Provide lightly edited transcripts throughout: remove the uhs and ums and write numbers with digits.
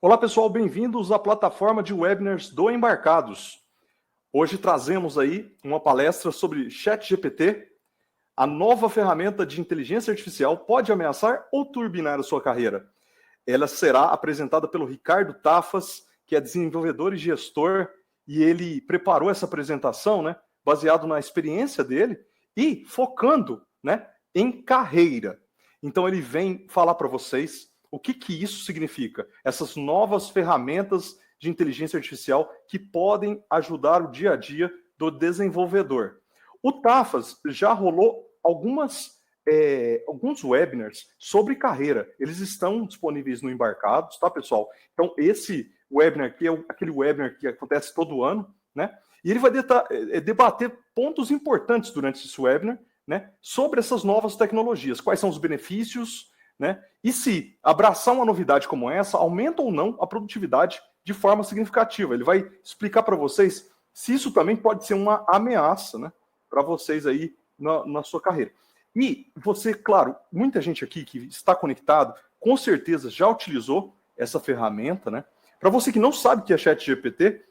Olá pessoal, bem-vindos à plataforma de webinars do Embarcados. Hoje trazemos aí uma palestra sobre ChatGPT. A nova ferramenta de inteligência artificial pode ameaçar ou turbinar a sua carreira. Ela será apresentada pelo Ricardo Tafas, que é desenvolvedor e gestor, e ele preparou essa apresentação, baseado na experiência dele e focando, em carreira. Então ele vem falar para vocês o que isso significa, essas novas ferramentas de inteligência artificial que podem ajudar o dia a dia do desenvolvedor. O Tafas já rolou alguns webinars sobre carreira. Eles estão disponíveis no Embarcados, tá, pessoal? Então, esse webinar aqui é aquele webinar que acontece todo ano, E ele vai debater pontos importantes durante esse webinar, sobre essas novas tecnologias. Quais são os benefícios, e se abraçar uma novidade como essa aumenta ou não a produtividade de forma significativa. Ele vai explicar para vocês se isso também pode ser uma ameaça, para vocês aí na sua carreira. E você, claro, muita gente aqui que está conectado, com certeza já utilizou essa ferramenta, Para você que não sabe o que é ChatGPT,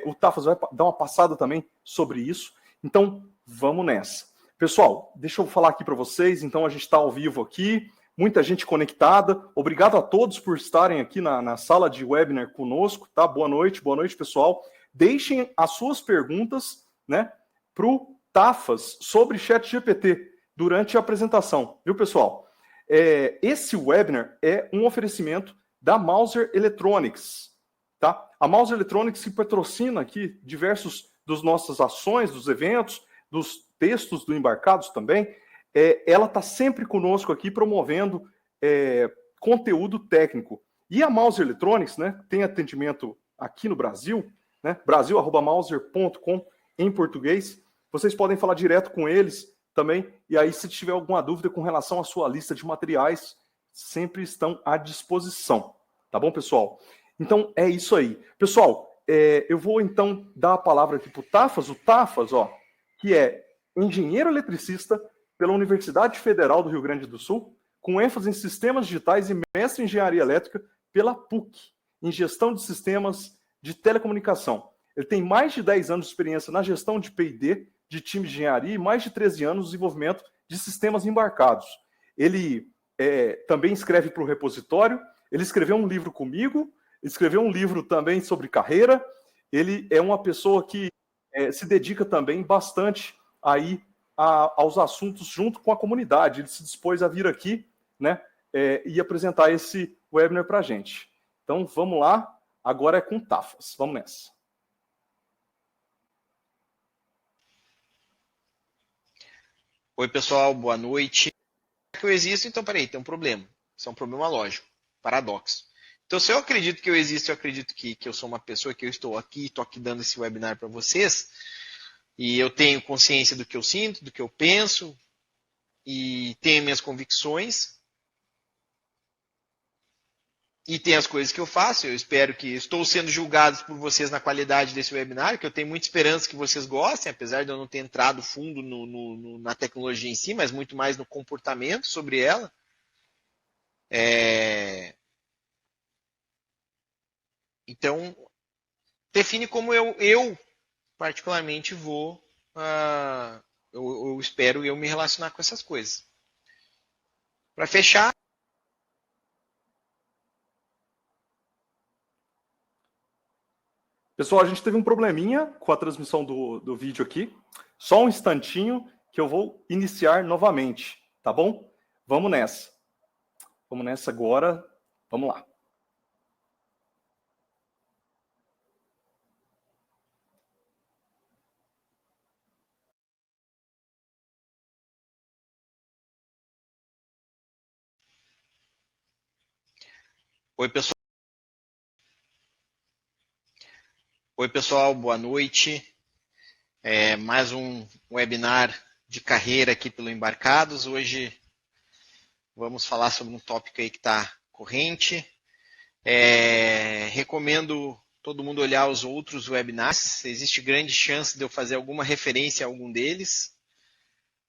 o Tafas vai dar uma passada também sobre isso. Então, vamos nessa. Pessoal, deixa eu falar aqui para vocês. Então, a gente está ao vivo aqui, muita gente conectada. Obrigado a todos por estarem aqui na sala de webinar conosco, tá? Boa noite, pessoal. Deixem as suas perguntas, para o Tafas sobre ChatGPT durante a apresentação, viu, pessoal? Esse webinar é um oferecimento da Mouser Electronics, tá? A Mouser Electronics que patrocina aqui diversos dos nossas ações, dos eventos, dos textos do Embarcados também. Ela está sempre conosco aqui promovendo conteúdo técnico. E a Mouser Electronics, tem atendimento aqui no Brasil, brasil@mouser.com em português. Vocês podem falar direto com eles também. E aí, se tiver alguma dúvida com relação à sua lista de materiais, sempre estão à disposição. Tá bom, pessoal? Então, é isso aí. Pessoal, eu vou, então, dar a palavra aqui para o Tafas. O Tafas, que é engenheiro eletricista pela Universidade Federal do Rio Grande do Sul, com ênfase em sistemas digitais e mestre em engenharia elétrica pela PUC, em gestão de sistemas de telecomunicação. Ele tem mais de 10 anos de experiência na gestão de P&D, de time de engenharia, e mais de 13 anos no desenvolvimento de sistemas embarcados. Ele também escreve para o repositório, ele escreveu um livro comigo, escreveu um livro também sobre carreira. Ele é uma pessoa que se dedica também bastante aí aos assuntos junto com a comunidade. Ele se dispôs a vir aqui, e apresentar esse webinar para a gente. Então, vamos lá. Agora é com o Tafas. Vamos nessa. Oi, pessoal. Boa noite. Que eu existo, então, peraí, tem um problema. Isso é um problema lógico, paradoxo. Então, se eu acredito que eu existo, eu acredito que eu sou uma pessoa, que eu estou aqui dando esse webinar para vocês, e eu tenho consciência do que eu sinto, do que eu penso, e tenho minhas convicções, e tem as coisas que eu faço. Eu espero que estou sendo julgado por vocês na qualidade desse webinar, que eu tenho muita esperança que vocês gostem, apesar de eu não ter entrado fundo na tecnologia em si, mas muito mais no comportamento sobre ela. Então, define como eu particularmente vou, eu espero eu me relacionar com essas coisas. Para fechar, pessoal, a gente teve um probleminha com a transmissão do vídeo aqui. Só um instantinho que eu vou iniciar novamente, tá bom? Vamos nessa. Vamos nessa agora. Vamos lá. Oi, pessoal, boa noite. Mais um webinar de carreira aqui pelo Embarcados. Hoje vamos falar sobre um tópico aí que está corrente. Recomendo todo mundo olhar os outros webinars. Existe grande chance de eu fazer alguma referência a algum deles.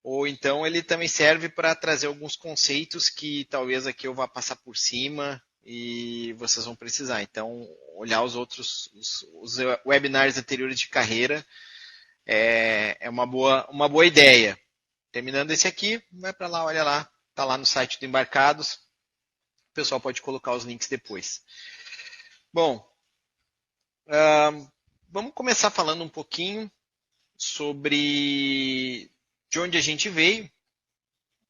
Ou então ele também serve para trazer alguns conceitos que talvez aqui eu vá passar por cima e vocês vão precisar. Então, olhar os outros, os webinars anteriores de carreira é uma boa ideia. Terminando esse aqui, vai para lá, olha lá, está lá no site do Embarcados. O pessoal pode colocar os links depois. Bom, vamos começar falando um pouquinho sobre de onde a gente veio,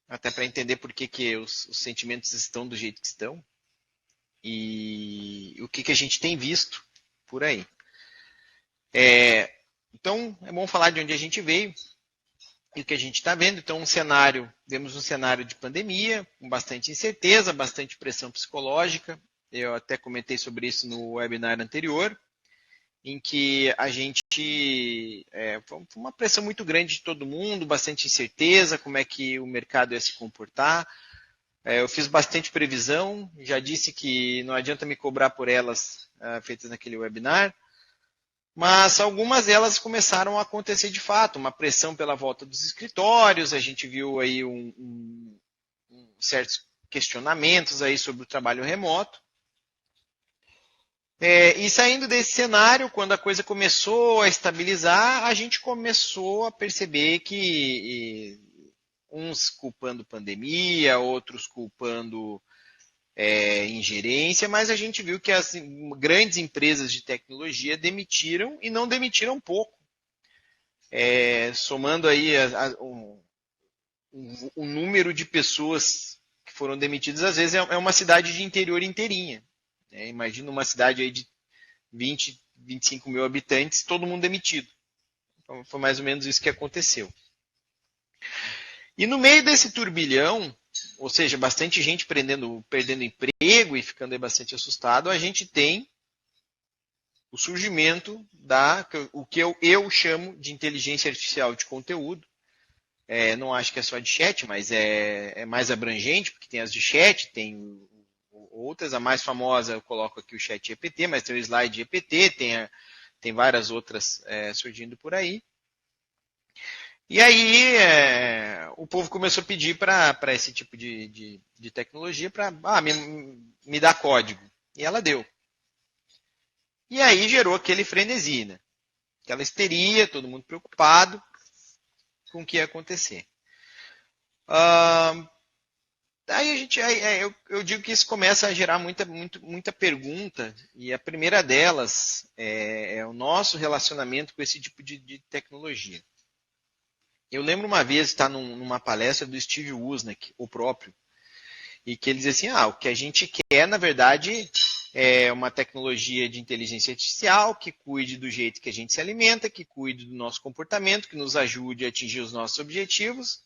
até para entender por que os sentimentos estão do jeito que estão e o que a gente tem visto por aí. Então, é bom falar de onde a gente veio e o que a gente está vendo. Então, vemos um cenário de pandemia, com bastante incerteza, bastante pressão psicológica. Eu até comentei sobre isso no webinar anterior, em que a gente foi uma pressão muito grande de todo mundo, bastante incerteza, como é que o mercado ia se comportar. Eu fiz bastante previsão, já disse que não adianta me cobrar por elas feitas naquele webinar, mas algumas delas começaram a acontecer de fato, uma pressão pela volta dos escritórios, a gente viu aí certos questionamentos aí sobre o trabalho remoto. E saindo desse cenário, quando a coisa começou a estabilizar, a gente começou a perceber que uns culpando pandemia, outros culpando ingerência, mas a gente viu que as grandes empresas de tecnologia demitiram e não demitiram pouco. Somando aí o número de pessoas que foram demitidas, às vezes é uma cidade de interior inteirinha. Imagina uma cidade aí de 20, 25 mil habitantes, todo mundo demitido. Então, foi mais ou menos isso que aconteceu. E no meio desse turbilhão, ou seja, bastante gente perdendo emprego e ficando aí bastante assustado, a gente tem o surgimento o que eu chamo de inteligência artificial de conteúdo. Não acho que é só de chat, mas é mais abrangente, porque tem as de chat, tem outras, a mais famosa eu coloco aqui o chat GPT, mas tem o slide GPT, tem várias outras surgindo por aí. E aí o povo começou a pedir para esse tipo de tecnologia para me dar código. E ela deu. E aí gerou aquele frenesi, né? Aquela histeria, todo mundo preocupado com o que ia acontecer. Aí eu digo que isso começa a gerar muita pergunta, e a primeira delas é o nosso relacionamento com esse tipo de tecnologia. Eu lembro uma vez estar numa palestra do Steve Wozniak, o próprio, e que ele dizia assim, o que a gente quer, na verdade, é uma tecnologia de inteligência artificial que cuide do jeito que a gente se alimenta, que cuide do nosso comportamento, que nos ajude a atingir os nossos objetivos.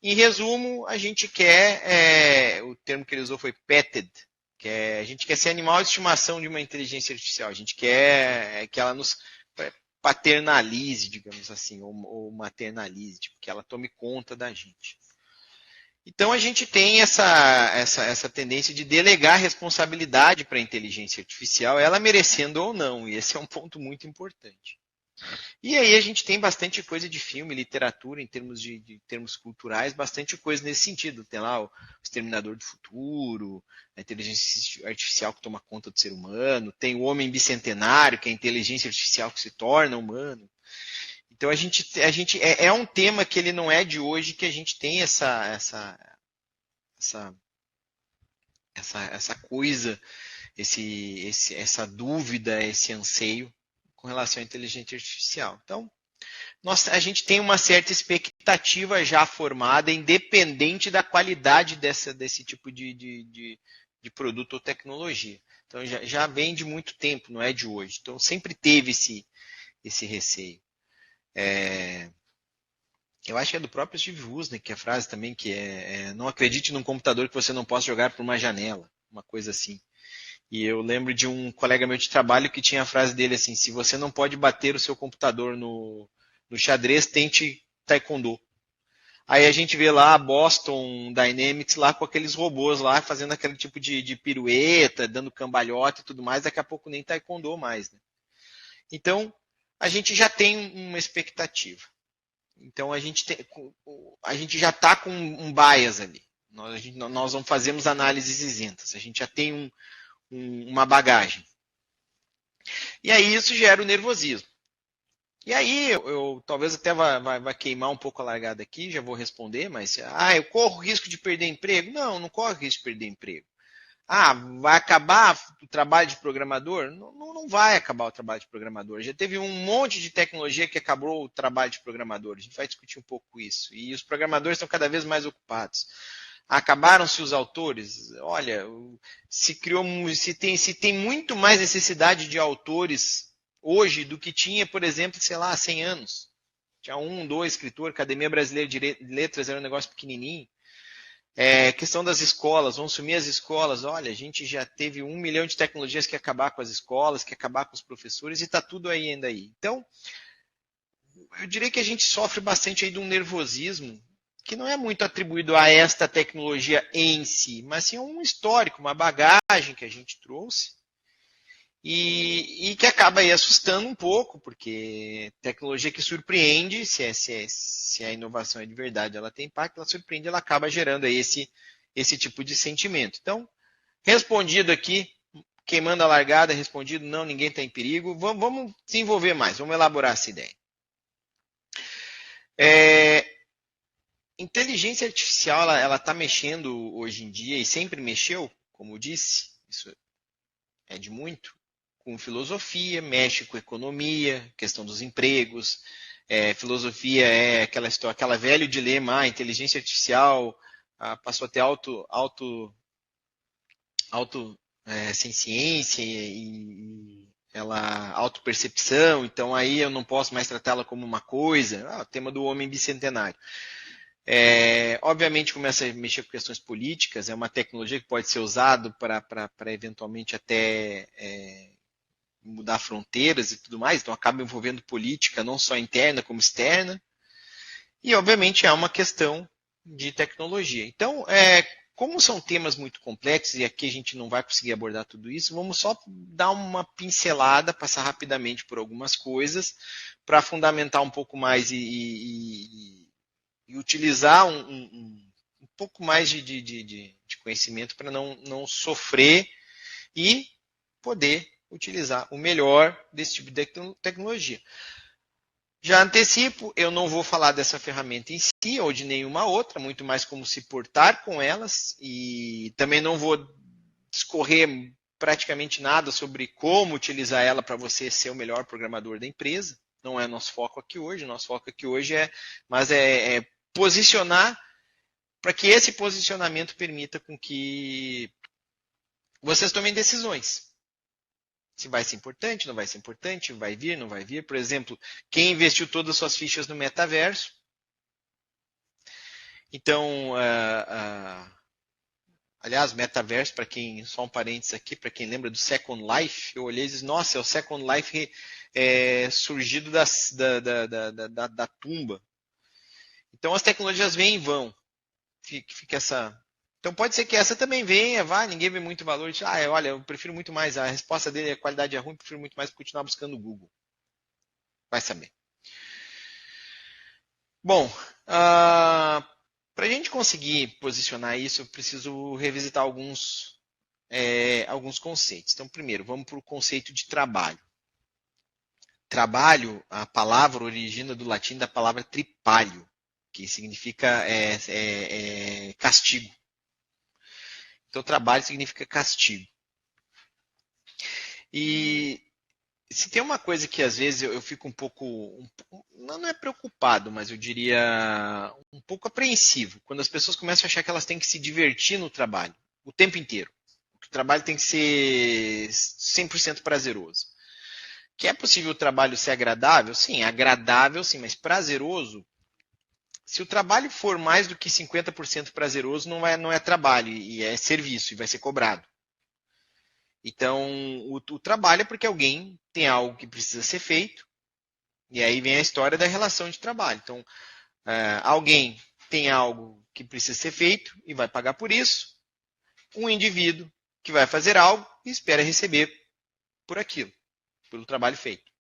Em resumo, a gente quer, o termo que ele usou foi petted, a gente quer ser animal de estimação de uma inteligência artificial, a gente quer que ela nos paternalize, digamos assim, ou maternalize, que ela tome conta da gente. Então a gente tem essa tendência de delegar responsabilidade para a inteligência artificial, ela merecendo ou não, e esse é um ponto muito importante. E aí a gente tem bastante coisa de filme, literatura, em termos de termos culturais, bastante coisa nesse sentido. Tem lá o Exterminador do Futuro, a inteligência artificial que toma conta do ser humano, tem o Homem Bicentenário, que é a inteligência artificial que se torna humano. Então a gente é um tema que ele não é de hoje, que a gente tem essa coisa, essa dúvida, esse anseio com relação à inteligência artificial. Então, a gente tem uma certa expectativa já formada, independente da qualidade desse tipo de produto ou tecnologia. Então, já vem de muito tempo, não é de hoje. Então, sempre teve esse receio. Eu acho que é do próprio Steve Wozniak, que é a frase também, que não acredite num computador que você não possa jogar por uma janela, uma coisa assim. E eu lembro de um colega meu de trabalho que tinha a frase dele assim, se você não pode bater o seu computador no xadrez, tente taekwondo. Aí a gente vê lá a Boston Dynamics lá com aqueles robôs lá, fazendo aquele tipo de pirueta, dando cambalhota e tudo mais, daqui a pouco nem taekwondo mais, né? Então, a gente já tem uma expectativa. Então, a gente já está com um bias ali. Nós não fazemos análises isentas, a gente já tem uma bagagem. E aí isso gera o nervosismo. E aí eu talvez até vai queimar um pouco a largada aqui, já vou responder, mas eu corro risco de perder emprego? Não, não corro risco de perder emprego. Vai acabar o trabalho de programador? Não, não vai acabar o trabalho de programador. Já teve um monte de tecnologia que acabou o trabalho de programador. A gente vai discutir um pouco isso. E os programadores estão cada vez mais ocupados. Acabaram-se os autores? Olha, se tem muito mais necessidade de autores hoje do que tinha, por exemplo, sei lá, 100 anos. Tinha 2 escritores, Academia Brasileira de Letras era um negócio pequenininho. Questão das escolas, vão sumir as escolas. Olha, a gente já teve 1 milhão de tecnologias que acabar com as escolas, que acabar com os professores, e está tudo aí ainda aí. Então, eu diria que a gente sofre bastante aí de um nervosismo que não é muito atribuído a esta tecnologia em si, mas sim a um histórico, uma bagagem que a gente trouxe e que acaba aí assustando um pouco, porque tecnologia que surpreende, se a inovação é de verdade, ela tem impacto, ela surpreende, ela acaba gerando aí esse tipo de sentimento. Então, respondido aqui, queimando a largada, respondido, não, ninguém está em perigo. Vamos desenvolver mais, vamos elaborar essa ideia. Inteligência artificial, ela está mexendo hoje em dia e sempre mexeu, como disse, isso é de muito, com filosofia, mexe com economia, questão dos empregos. Filosofia é aquela história, aquela velho dilema, a inteligência artificial passou a ter sem ciência e ela autopercepção, então aí eu não posso mais tratá-la como uma coisa. O tema do homem bicentenário. Obviamente começa a mexer com questões políticas, é uma tecnologia que pode ser usada para eventualmente até mudar fronteiras e tudo mais, então acaba envolvendo política não só interna como externa, e obviamente é uma questão de tecnologia. Então, como são temas muito complexos, e aqui a gente não vai conseguir abordar tudo isso, vamos só dar uma pincelada, passar rapidamente por algumas coisas, para fundamentar um pouco mais e utilizar um pouco mais de conhecimento para não sofrer e poder utilizar o melhor desse tipo de tecnologia. Já antecipo, eu não vou falar dessa ferramenta em si ou de nenhuma outra, muito mais como se portar com elas, e também não vou discorrer praticamente nada sobre como utilizar ela para você ser o melhor programador da empresa. Não é nosso foco aqui hoje. Nosso foco aqui hoje é posicionar para que esse posicionamento permita com que vocês tomem decisões. Se vai ser importante, não vai ser importante, vai vir, não vai vir. Por exemplo, quem investiu todas as suas fichas no metaverso. Então, aliás, metaverso, para quem, só um parênteses aqui, para quem lembra do Second Life, eu olhei e disse, nossa, é o Second Life surgido da tumba. Então, as tecnologias vêm e vão. Fica essa... Então pode ser que essa também venha, ninguém vê muito valor. Diz, olha, eu prefiro muito mais, a resposta dele, a qualidade é ruim, prefiro muito mais continuar buscando o Google. Vai saber. Bom, para a gente conseguir posicionar isso, eu preciso revisitar alguns conceitos. Então, primeiro, vamos para o conceito de trabalho. Trabalho, a palavra origina do latim da palavra tripalho, que significa castigo. Então, trabalho significa castigo. E se tem uma coisa que às vezes eu fico um pouco, não é preocupado, mas eu diria um pouco apreensivo, quando as pessoas começam a achar que elas têm que se divertir no trabalho, o tempo inteiro. Que o trabalho tem que ser 100% prazeroso. Que é possível o trabalho ser agradável? Sim, agradável sim, mas prazeroso? Se o trabalho for mais do que 50% prazeroso, não é trabalho, e é serviço, e vai ser cobrado. Então, o trabalho é porque alguém tem algo que precisa ser feito, e aí vem a história da relação de trabalho. Então, alguém tem algo que precisa ser feito e vai pagar por isso, um indivíduo que vai fazer algo e espera receber por aquilo, pelo trabalho feito.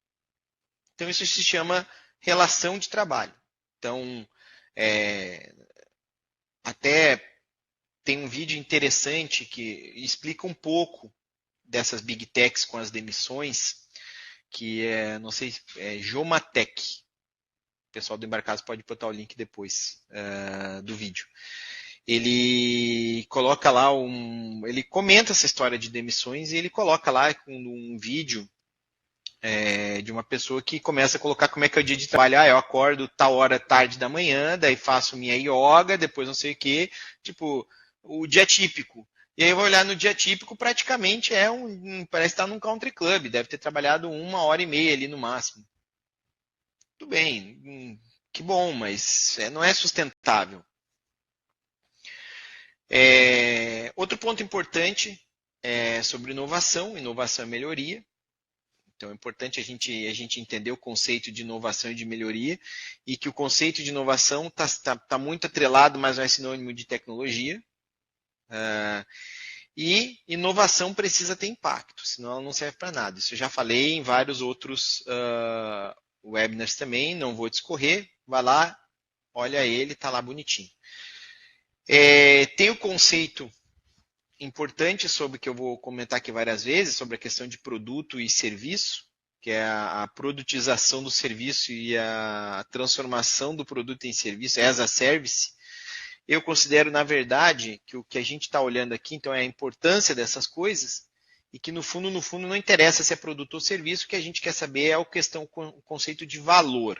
Então, isso se chama relação de trabalho. Então, até tem um vídeo interessante que explica um pouco dessas Big Techs com as demissões, que não sei, é Jomatec. O pessoal do Embarcados pode botar o link depois do vídeo. Ele coloca lá ele comenta essa história de demissões e ele coloca lá um vídeo de uma pessoa que começa a colocar como é que é o dia de trabalho. Eu acordo tal hora, tarde da manhã, daí faço minha yoga, depois não sei o quê. Tipo, o dia típico. E aí eu vou olhar no dia típico, praticamente parece estar num country club, deve ter trabalhado 1h30 ali no máximo. Tudo bem, que bom, mas não é sustentável. Outro ponto importante é sobre inovação. Inovação é melhoria. Então é importante a gente entender o conceito de inovação e de melhoria, e que o conceito de inovação está muito atrelado, mas não é sinônimo de tecnologia. E inovação precisa ter impacto, senão ela não serve para nada. Isso eu já falei em vários outros webinars também, não vou discorrer, vai lá, olha ele, está lá bonitinho. Tem o conceito importante sobre que eu vou comentar aqui várias vezes, sobre a questão de produto e serviço, que é a produtização do serviço e a transformação do produto em serviço, as a service. Eu considero, na verdade, que o que a gente está olhando aqui, então, é a importância dessas coisas, e que no fundo, não interessa se é produto ou serviço, o que a gente quer saber é o conceito de valor.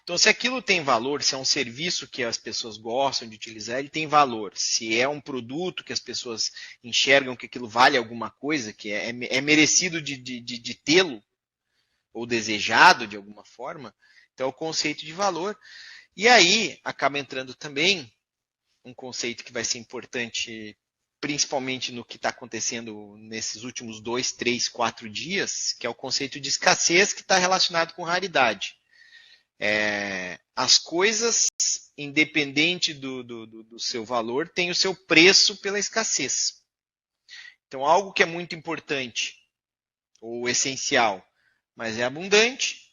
Então, se aquilo tem valor, se é um serviço que as pessoas gostam de utilizar, ele tem valor. Se é um produto que as pessoas enxergam que aquilo vale alguma coisa, que é merecido de tê-lo, ou desejado de alguma forma, então é o conceito de valor. E aí acaba entrando também um conceito que vai ser importante, principalmente no que está acontecendo nesses últimos 2, 3, 4 dias, que é o conceito de escassez, que está relacionado com raridade. As coisas, independente do seu valor, têm o seu preço pela escassez. Então, algo que é muito importante ou essencial, mas é abundante,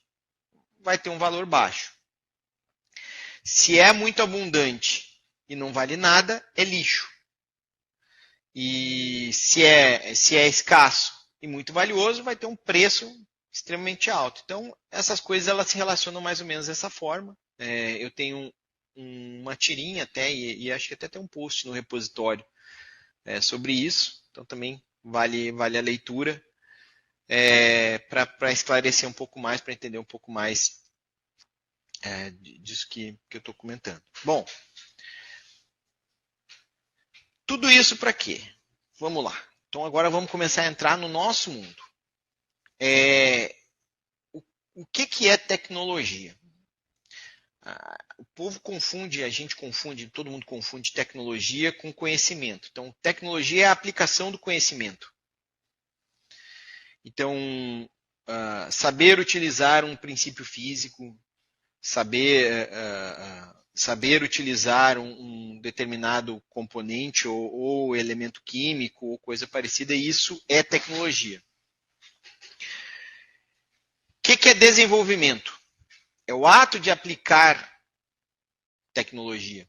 vai ter um valor baixo. Se é muito abundante e não vale nada, é lixo. E se é escasso e muito valioso, vai ter um preço extremamente alto. Então, essas coisas elas se relacionam mais ou menos dessa forma. Eu tenho uma tirinha até, e acho que até tem um post no repositório sobre isso. Então, também vale a leitura para esclarecer um pouco mais, para entender um pouco mais disso que eu estou comentando. Bom, tudo isso para quê? Vamos lá. Então, agora vamos começar a entrar no nosso mundo. O que é tecnologia? O povo confunde, a gente confunde, todo mundo confunde tecnologia com conhecimento. Então, tecnologia é a aplicação do conhecimento. Então, saber utilizar um princípio físico, saber utilizar um determinado componente ou elemento químico ou coisa parecida, isso é tecnologia. O que é desenvolvimento? É o ato de aplicar tecnologia.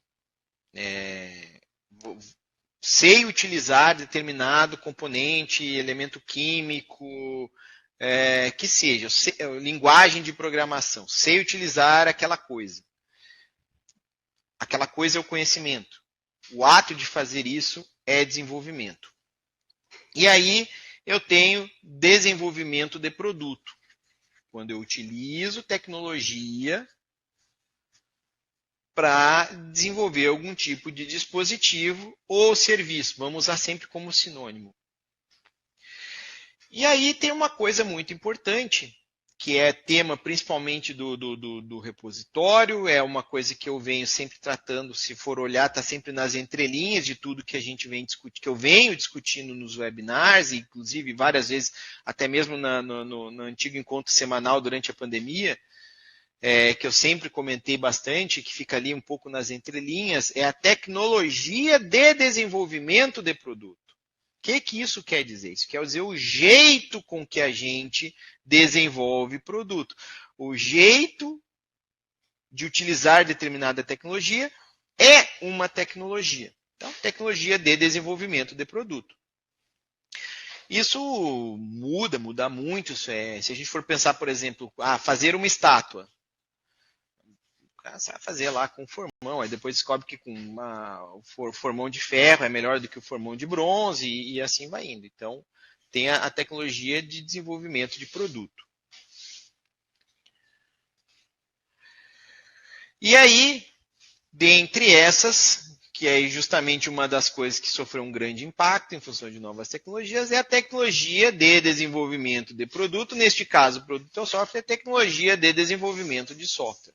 Sei utilizar determinado componente, elemento químico, que seja, linguagem de programação. Sei utilizar aquela coisa. Aquela coisa é o conhecimento. O ato de fazer isso é desenvolvimento. E aí eu tenho desenvolvimento de produto. Quando eu utilizo tecnologia para desenvolver algum tipo de dispositivo ou serviço. Vamos usar sempre como sinônimo. E aí tem uma coisa muito importante, que é tema principalmente do repositório, é uma coisa que eu venho sempre tratando, se for olhar, está sempre nas entrelinhas de tudo que a gente vem discutindo, que eu venho discutindo nos webinars, inclusive várias vezes, até mesmo no antigo encontro semanal durante a pandemia, que eu sempre comentei bastante, que fica ali um pouco nas entrelinhas, é a tecnologia de desenvolvimento de produto. O que isso quer dizer? Isso quer dizer o jeito com que a gente desenvolve produto. O jeito de utilizar determinada tecnologia é uma tecnologia. Então, tecnologia de desenvolvimento de produto. Isso muda muito. Se a gente for pensar, por exemplo, fazer uma estátua. O cara sabe fazer lá com formão, aí depois descobre que com o formão de ferro é melhor do que o formão de bronze e assim vai indo. Então, tem a tecnologia de desenvolvimento de produto. E aí, dentre essas, que é justamente uma das coisas que sofreu um grande impacto em função de novas tecnologias, é a tecnologia de desenvolvimento de produto. Neste caso, o produto é o software, é tecnologia de desenvolvimento de software.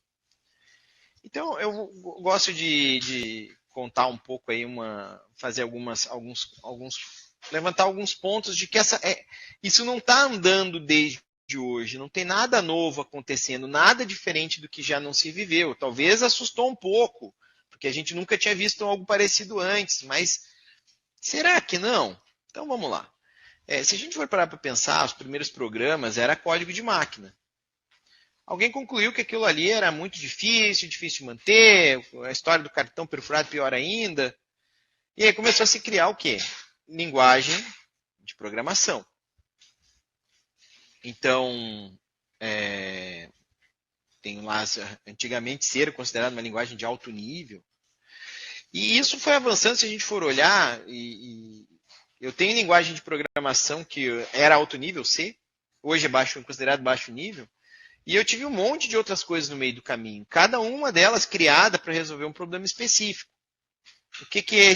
Então, eu gosto de contar um pouco aí, fazer levantar alguns pontos de que isso não está andando desde hoje, não tem nada novo acontecendo, nada diferente do que já não se viveu. Talvez assustou um pouco, porque a gente nunca tinha visto algo parecido antes, mas será que não? Então vamos lá. Se a gente for parar para pensar, os primeiros programas era código de máquina. Alguém concluiu que aquilo ali era muito difícil de manter, a história do cartão perfurado pior ainda. E aí começou a se criar o quê? Linguagem de programação. Então, tem lá, antigamente ser considerado uma linguagem de alto nível. E isso foi avançando, se a gente for olhar, eu tenho linguagem de programação que era alto nível, C, hoje é considerado baixo nível, e eu tive um monte de outras coisas no meio do caminho, cada uma delas criada para resolver um problema específico. O que é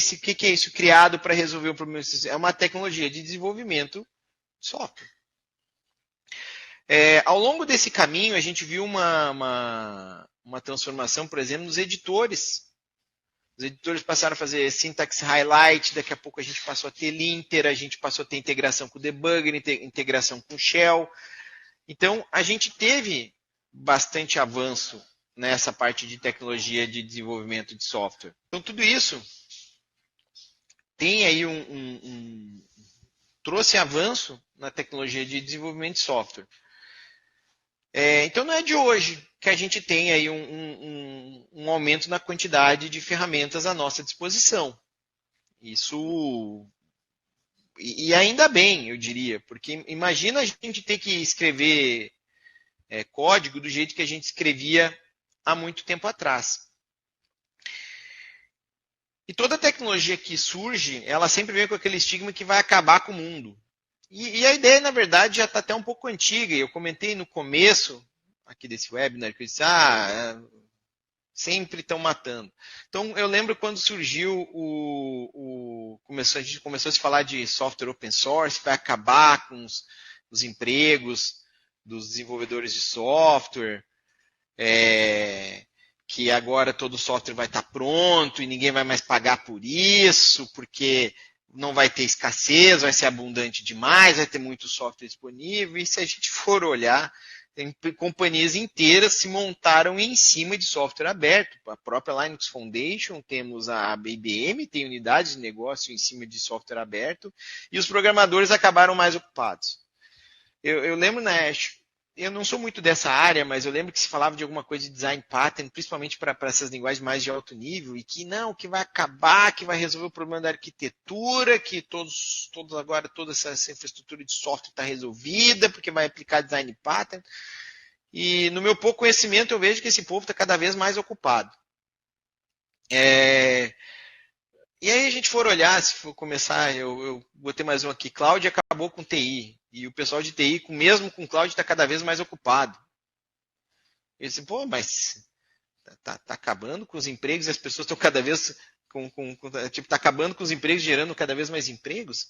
isso criado para resolver um problema específico? É uma tecnologia de desenvolvimento de software. Ao longo desse caminho, a gente viu uma transformação, por exemplo, nos editores. Os editores passaram a fazer syntax highlight, daqui a pouco a gente passou a ter linter, a gente passou a ter integração com debugger, integração com shell. Então, a gente teve bastante avanço nessa parte de tecnologia de desenvolvimento de software. Então, tudo isso tem aí trouxe avanço na tecnologia de desenvolvimento de software. Então, não é de hoje que a gente tem aí um aumento na quantidade de ferramentas à nossa disposição. Isso... E ainda bem, eu diria, porque imagina a gente ter que escrever código do jeito que a gente escrevia há muito tempo atrás. E toda tecnologia que surge, ela sempre vem com aquele estigma que vai acabar com o mundo. E a ideia, na verdade, já está até um pouco antiga. Eu comentei no começo aqui desse webinar que eu disse, sempre estão matando. Então, eu lembro quando surgiu a gente começou a se falar de software open source, vai acabar com os empregos dos desenvolvedores de software, que agora todo software vai estar pronto e ninguém vai mais pagar por isso, porque não vai ter escassez, vai ser abundante demais, vai ter muito software disponível. E se a gente for olhar, tem companhias inteiras se montaram em cima de software aberto. A própria Linux Foundation, temos a IBM, tem unidades de negócio em cima de software aberto, e os programadores acabaram mais ocupados. Eu lembro, né, eu não sou muito dessa área, mas eu lembro que se falava de alguma coisa de design pattern, principalmente para essas linguagens mais de alto nível, e que vai acabar, que vai resolver o problema da arquitetura, que agora toda essa infraestrutura de software está resolvida, porque vai aplicar design pattern. E no meu pouco conhecimento eu vejo que esse povo está cada vez mais ocupado. E aí a gente for olhar, se for começar, eu botei mais um aqui, cloud acabou com TI. E o pessoal de TI, mesmo com cloud, está cada vez mais ocupado. Eu disse, mas tá acabando com os empregos, as pessoas estão cada vez tá acabando com os empregos, gerando cada vez mais empregos.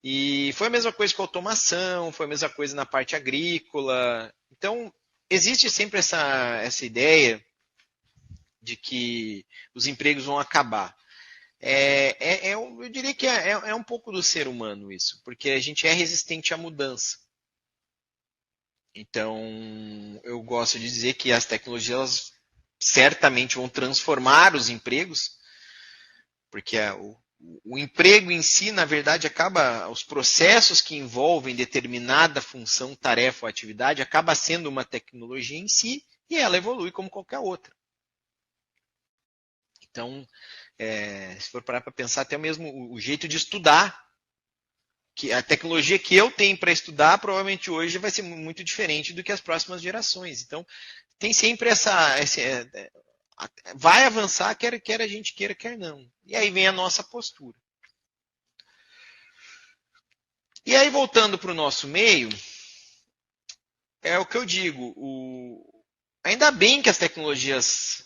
E foi a mesma coisa com a automação, foi a mesma coisa na parte agrícola. Então, existe sempre essa ideia de que os empregos vão acabar. Eu diria que é um pouco do ser humano isso, porque a gente é resistente à mudança. Então, eu gosto de dizer que as tecnologias certamente vão transformar os empregos, porque o emprego em si, na verdade, os processos que envolvem determinada função, tarefa ou atividade, acaba sendo uma tecnologia em si e ela evolui como qualquer outra. Então, se for parar para pensar, até mesmo o jeito de estudar, que a tecnologia que eu tenho para estudar, provavelmente hoje vai ser muito diferente do que as próximas gerações. Então, tem sempre vai avançar, quer a gente queira, quer não. E aí vem a nossa postura. E aí, voltando para o nosso meio, é o que eu digo. Ainda bem que as tecnologias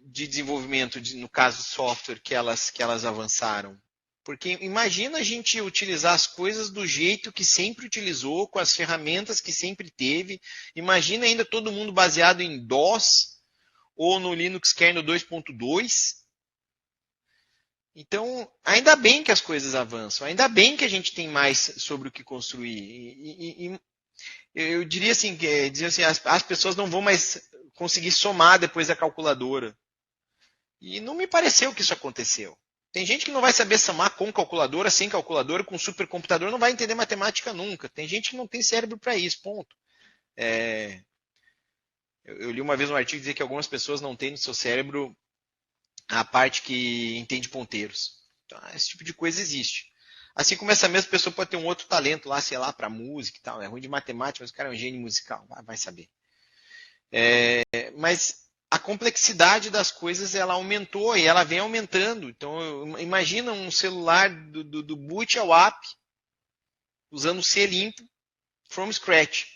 de desenvolvimento, no caso de software, que elas avançaram. Porque imagina a gente utilizar as coisas do jeito que sempre utilizou, com as ferramentas que sempre teve. Imagina ainda todo mundo baseado em DOS ou no Linux kernel 2.2. Então, ainda bem que as coisas avançam, ainda bem que a gente tem mais sobre o que construir. Eu diria assim, as pessoas não vão mais conseguir somar depois da calculadora. E não me pareceu que isso aconteceu. Tem gente que não vai saber somar com calculadora, sem calculadora, com supercomputador, não vai entender matemática nunca. Tem gente que não tem cérebro para isso, ponto. Eu li uma vez um artigo que dizia que algumas pessoas não têm no seu cérebro a parte que entende ponteiros. Então, esse tipo de coisa existe. Assim como essa mesma pessoa pode ter um outro talento lá, sei lá, para música e tal. É ruim de matemática, mas o cara é um gênio musical, vai saber. Mas a complexidade das coisas ela aumentou e ela vem aumentando. Então, imagina um celular do boot ao app, usando C limpo, from scratch.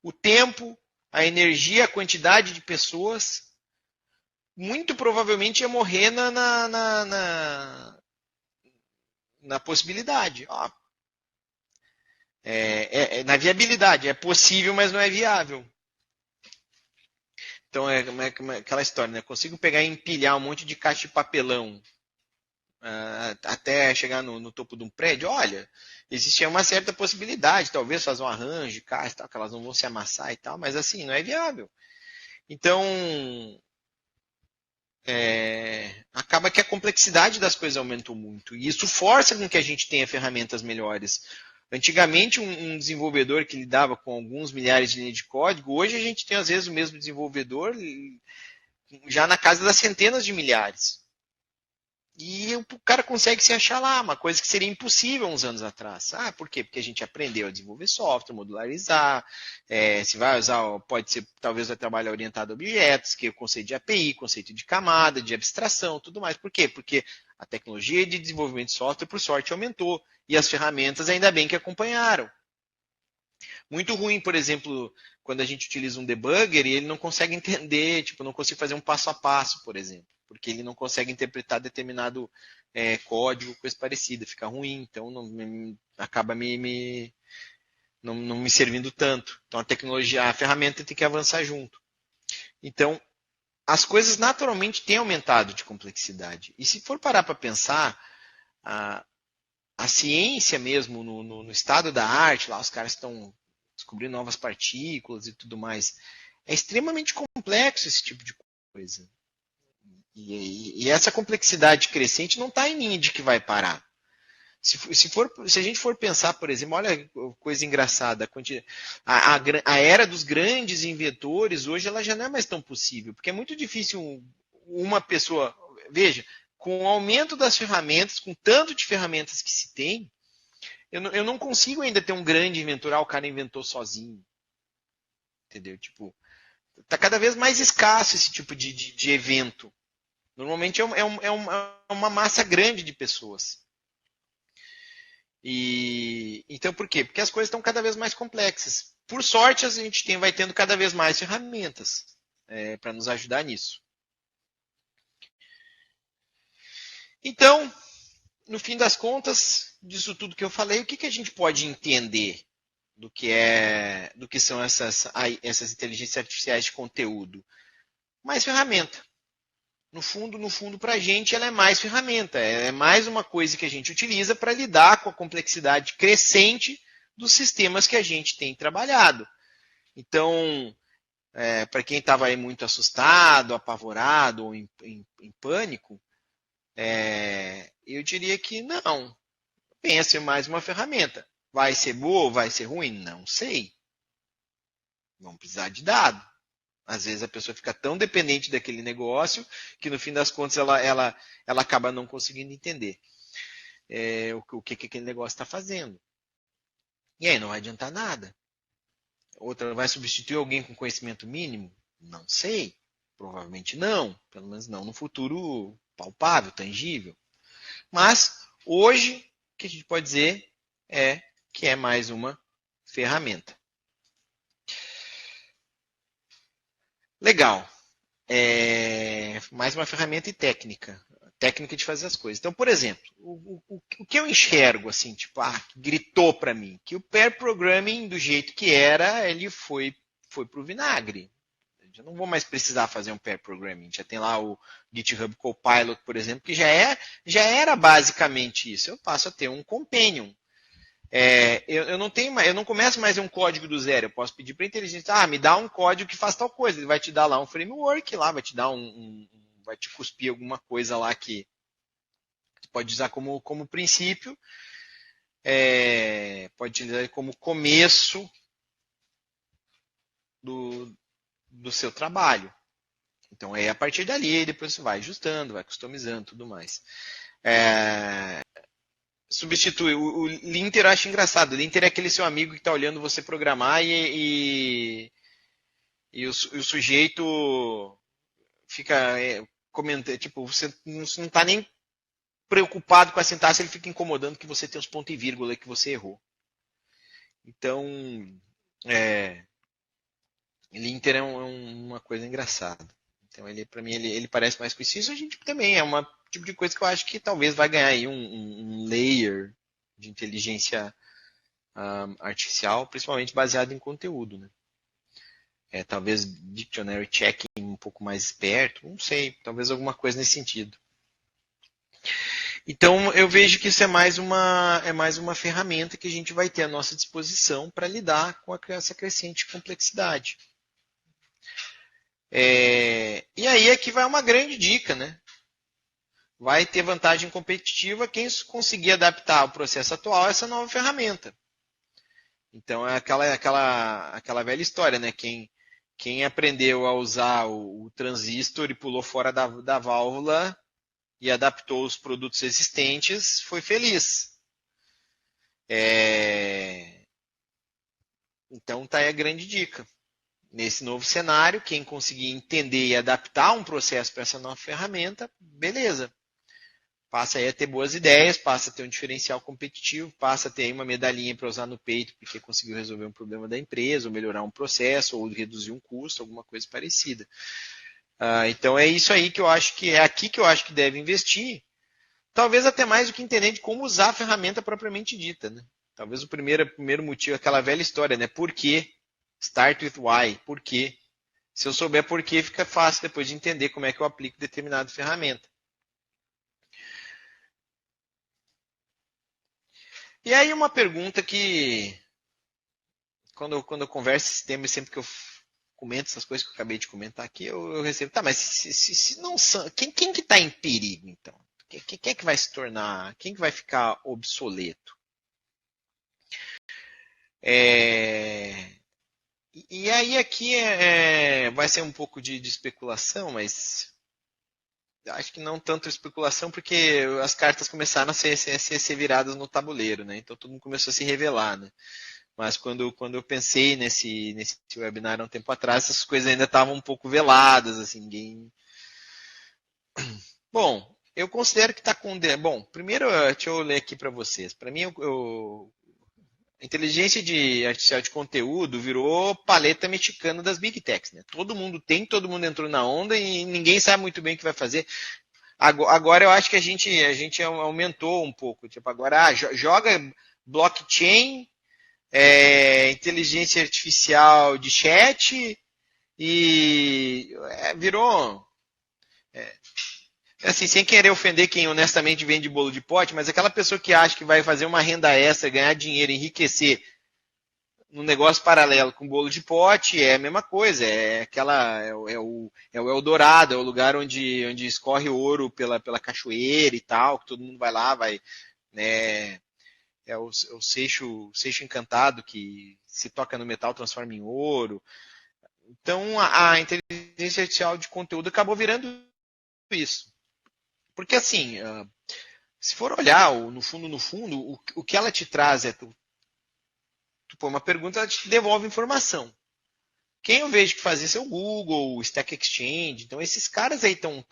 O tempo, a energia, a quantidade de pessoas, muito provavelmente ia morrer na possibilidade. Na viabilidade. É possível, mas não é viável. Então, é aquela história, né? Consigo pegar e empilhar um monte de caixa de papelão até chegar no topo de um prédio? Olha, existia uma certa possibilidade, talvez fazer um arranjo de caixa, tal, que elas não vão se amassar e tal, mas assim, não é viável. Então, acaba que a complexidade das coisas aumentou muito. E isso força com que a gente tenha ferramentas melhores. Antigamente, um desenvolvedor que lidava com alguns milhares de linhas de código, hoje a gente tem, às vezes, o mesmo desenvolvedor já na casa das centenas de milhares. E o cara consegue se achar lá, uma coisa que seria impossível uns anos atrás. Por quê? Porque a gente aprendeu a desenvolver software, modularizar, se vai usar, pode ser, talvez vai trabalhar orientado a objetos, que é o conceito de API, conceito de camada, de abstração, tudo mais. Por quê? Porque a tecnologia de desenvolvimento de software, por sorte, aumentou. E as ferramentas, ainda bem que acompanharam. Muito ruim, por exemplo, quando a gente utiliza um debugger e ele não consegue entender, tipo, não consigo fazer um passo a passo, por exemplo, porque ele não consegue interpretar determinado código, coisa parecida, fica ruim, então acaba não me servindo tanto. Então a tecnologia, a ferramenta tem que avançar junto. Então, as coisas naturalmente têm aumentado de complexidade. E se for parar para pensar, a ciência mesmo, no estado da arte, lá os caras estão descobrindo novas partículas e tudo mais. É extremamente complexo esse tipo de coisa. E essa complexidade crescente não está em mim de que vai parar. Se a gente for pensar, por exemplo, olha coisa engraçada, a era dos grandes inventores hoje ela já não é mais tão possível, porque é muito difícil uma pessoa, veja, com o aumento das ferramentas, com tanto de ferramentas que se tem, eu não consigo ainda ter um grande inventor, o cara inventou sozinho. Entendeu? Tipo, tá cada vez mais escasso esse tipo de evento. Normalmente é uma massa grande de pessoas. Então, por quê? Porque as coisas estão cada vez mais complexas. Por sorte, a gente vai tendo cada vez mais ferramentas para nos ajudar nisso. Então, no fim das contas, disso tudo que eu falei, o que a gente pode entender do que são essas inteligências artificiais de conteúdo? Mais ferramenta. No fundo, para a gente, ela é mais ferramenta. É mais uma coisa que a gente utiliza para lidar com a complexidade crescente dos sistemas que a gente tem trabalhado. Então, para quem estava aí muito assustado, apavorado ou em pânico, eu diria que não. Venha ser mais uma ferramenta. Vai ser boa ou vai ser ruim? Não sei. Vamos precisar de dado. Às vezes a pessoa fica tão dependente daquele negócio que no fim das contas ela acaba não conseguindo entender o que aquele negócio está fazendo. E aí não vai adiantar nada. Outra, vai substituir alguém com conhecimento mínimo? Não sei. Provavelmente não. Pelo menos não no futuro palpável, tangível. Mas hoje, o que a gente pode dizer é que é mais uma ferramenta. Legal. Mais uma ferramenta e técnica. Técnica de fazer as coisas. Então, por exemplo, o que eu enxergo, assim, tipo, gritou para mim, que o pair programming, do jeito que era, ele foi para o vinagre. Eu não vou mais precisar fazer um pair programming. Já tem lá o GitHub Copilot, por exemplo, que já era basicamente isso. Eu passo a ter um companion. Eu não começo mais um código do zero. Eu posso pedir para a inteligência, me dá um código que faz tal coisa. Ele vai te dar lá um framework, lá vai te dar vai te cuspir alguma coisa lá que você pode usar como princípio, pode utilizar como começo do seu trabalho. Então, a partir dali, depois você vai ajustando, vai customizando, tudo mais. Substitui. O linter eu acho engraçado. O linter é aquele seu amigo que está olhando você programar e o sujeito fica comentando, tipo, você não está nem preocupado com a sintaxe, ele fica incomodando que você tem os pontos e vírgula que você errou. Então, linter é uma coisa engraçada. Então, para mim, ele parece mais com isso. Isso a gente também é um tipo de coisa que eu acho que talvez vai ganhar aí um layer de inteligência artificial, principalmente baseado em conteúdo, né? Talvez dictionary checking um pouco mais esperto, não sei, talvez alguma coisa nesse sentido. Então eu vejo que isso é mais uma ferramenta que a gente vai ter à nossa disposição para lidar com essa crescente complexidade. E aí aqui vai uma grande dica, né? Vai ter vantagem competitiva quem conseguir adaptar o processo atual a essa nova ferramenta. Então é aquela velha história, né? Quem aprendeu a usar o transistor e pulou fora da válvula e adaptou os produtos existentes foi feliz. Então tá aí a grande dica. Nesse novo cenário, quem conseguir entender e adaptar um processo para essa nova ferramenta, beleza. Passa aí a ter boas ideias, passa a ter um diferencial competitivo, passa a ter aí uma medalhinha para usar no peito porque conseguiu resolver um problema da empresa, ou melhorar um processo, ou reduzir um custo, alguma coisa parecida. Então é isso aí que eu acho que é aqui que eu acho que deve investir. Talvez até mais do que entender de como usar a ferramenta propriamente dita, né? Talvez o primeiro motivo, aquela velha história, né? Por quê? Start with why. Por quê? Se eu souber por quê, fica fácil depois de entender como é que eu aplico determinada ferramenta. E aí uma pergunta que, quando eu converso esse tema, sempre que eu comento essas coisas que eu acabei de comentar aqui, eu recebo, tá, mas se não são, quem que está em perigo, então? Quem é que vai se tornar, quem que vai ficar obsoleto? E aí aqui vai ser um pouco de especulação, mas acho que não tanto especulação, porque as cartas começaram a ser viradas no tabuleiro, né? Então todo mundo começou a se revelar, né? Mas quando eu pensei nesse webinar há um tempo atrás, essas coisas ainda estavam um pouco veladas, assim, ninguém... Bom, eu considero que está com... Bom, primeiro, deixa eu ler aqui para vocês. Para mim, a inteligência artificial de conteúdo virou paleta mexicana das Big Techs, né? Todo mundo entrou na onda e ninguém sabe muito bem o que vai fazer. Agora eu acho que a gente aumentou um pouco. Tipo, agora joga blockchain, inteligência artificial de chat e virou... assim, sem querer ofender quem honestamente vende bolo de pote, mas aquela pessoa que acha que vai fazer uma renda extra, ganhar dinheiro, enriquecer num negócio paralelo com bolo de pote, é a mesma coisa. O Eldorado, é o lugar onde escorre ouro pela cachoeira e tal, que todo mundo vai lá, né? É o seixo encantado que se toca no metal transforma em ouro. Então, a inteligência artificial de conteúdo acabou virando isso. Porque, assim, se for olhar, no fundo, o que ela te traz é tu põe uma pergunta, ela te devolve informação. Quem eu vejo que faz isso é o Google, o Stack Exchange. Então, esses caras aí tem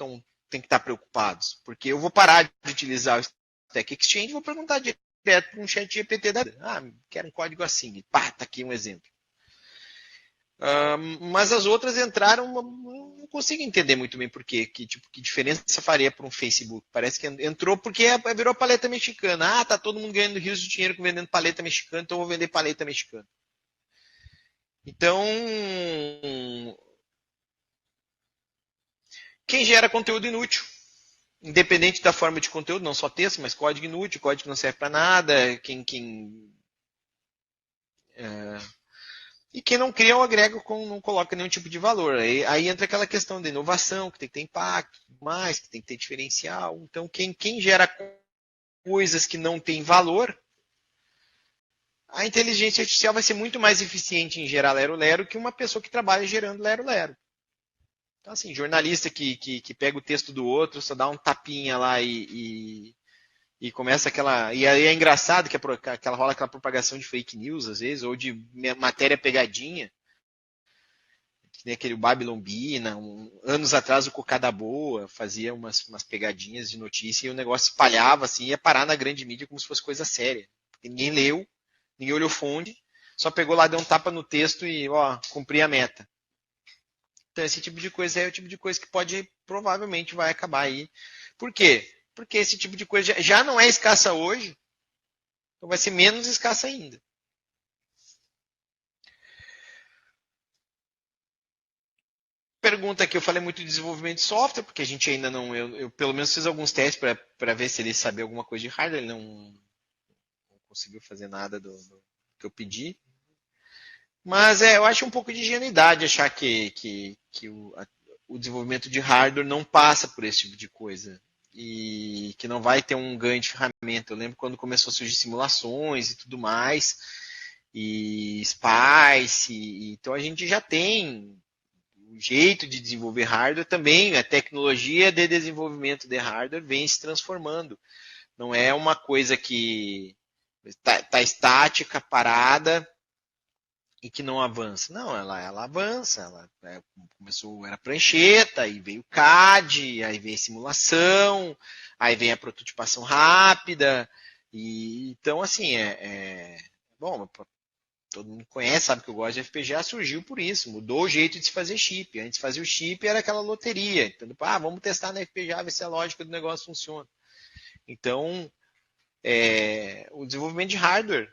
que estar preocupados. Porque eu vou parar de utilizar o Stack Exchange e vou perguntar direto para um chat GPT da vida. Quero um código assim. Pá, tá aqui um exemplo. Mas as outras entraram, não consigo entender muito bem por quê. Que diferença faria para um Facebook? Parece que entrou porque virou paleta mexicana. Tá todo mundo ganhando rios de dinheiro vendendo paleta mexicana, então eu vou vender paleta mexicana. Então, quem gera conteúdo inútil, independente da forma de conteúdo, não só texto, mas código inútil, código que não serve para nada, e quem não cria ou agrega, não coloca nenhum tipo de valor. Aí entra aquela questão da inovação, que tem que ter impacto, mais, que tem que ter diferencial. Então, quem gera coisas que não têm valor, a inteligência artificial vai ser muito mais eficiente em gerar lero-lero que uma pessoa que trabalha gerando lero-lero. Então, assim, jornalista que pega o texto do outro, só dá um tapinha lá e começa aquela. E aí é engraçado que rola aquela propagação de fake news, às vezes, ou de matéria pegadinha. Que nem aquele Babylon Bee, anos atrás o Cocada Boa fazia umas pegadinhas de notícia e o negócio espalhava assim, ia parar na grande mídia como se fosse coisa séria. Porque ninguém leu, ninguém olhou fonte, só pegou lá, deu um tapa no texto e, cumpri a meta. Então, esse tipo de coisa é o tipo de coisa que provavelmente vai acabar aí. Por quê? Porque esse tipo de coisa já não é escassa hoje, então vai ser menos escassa ainda. Pergunta aqui, eu falei muito de desenvolvimento de software, porque a gente ainda não. Eu pelo menos fiz alguns testes para ver se ele sabia alguma coisa de hardware, ele não conseguiu fazer nada do que eu pedi. Mas eu acho um pouco de ingenuidade achar que o desenvolvimento de hardware não passa por esse tipo de coisa. E que não vai ter um ganho de ferramenta. Eu lembro quando começou a surgir simulações e tudo mais, e Spice, então a gente já tem o jeito de desenvolver hardware também, a tecnologia de desenvolvimento de hardware vem se transformando. Não é uma coisa que está estática, parada, e que não avança. Não, ela avança. Começou, era prancheta, aí veio CAD, aí veio simulação, aí vem a prototipação rápida. Então, assim, bom, todo mundo conhece, sabe que eu gosto de FPGA, surgiu por isso, mudou o jeito de se fazer chip. Antes de fazer o chip era aquela loteria. Então, vamos testar na FPGA, ver se a lógica do negócio funciona. Então, o desenvolvimento de hardware,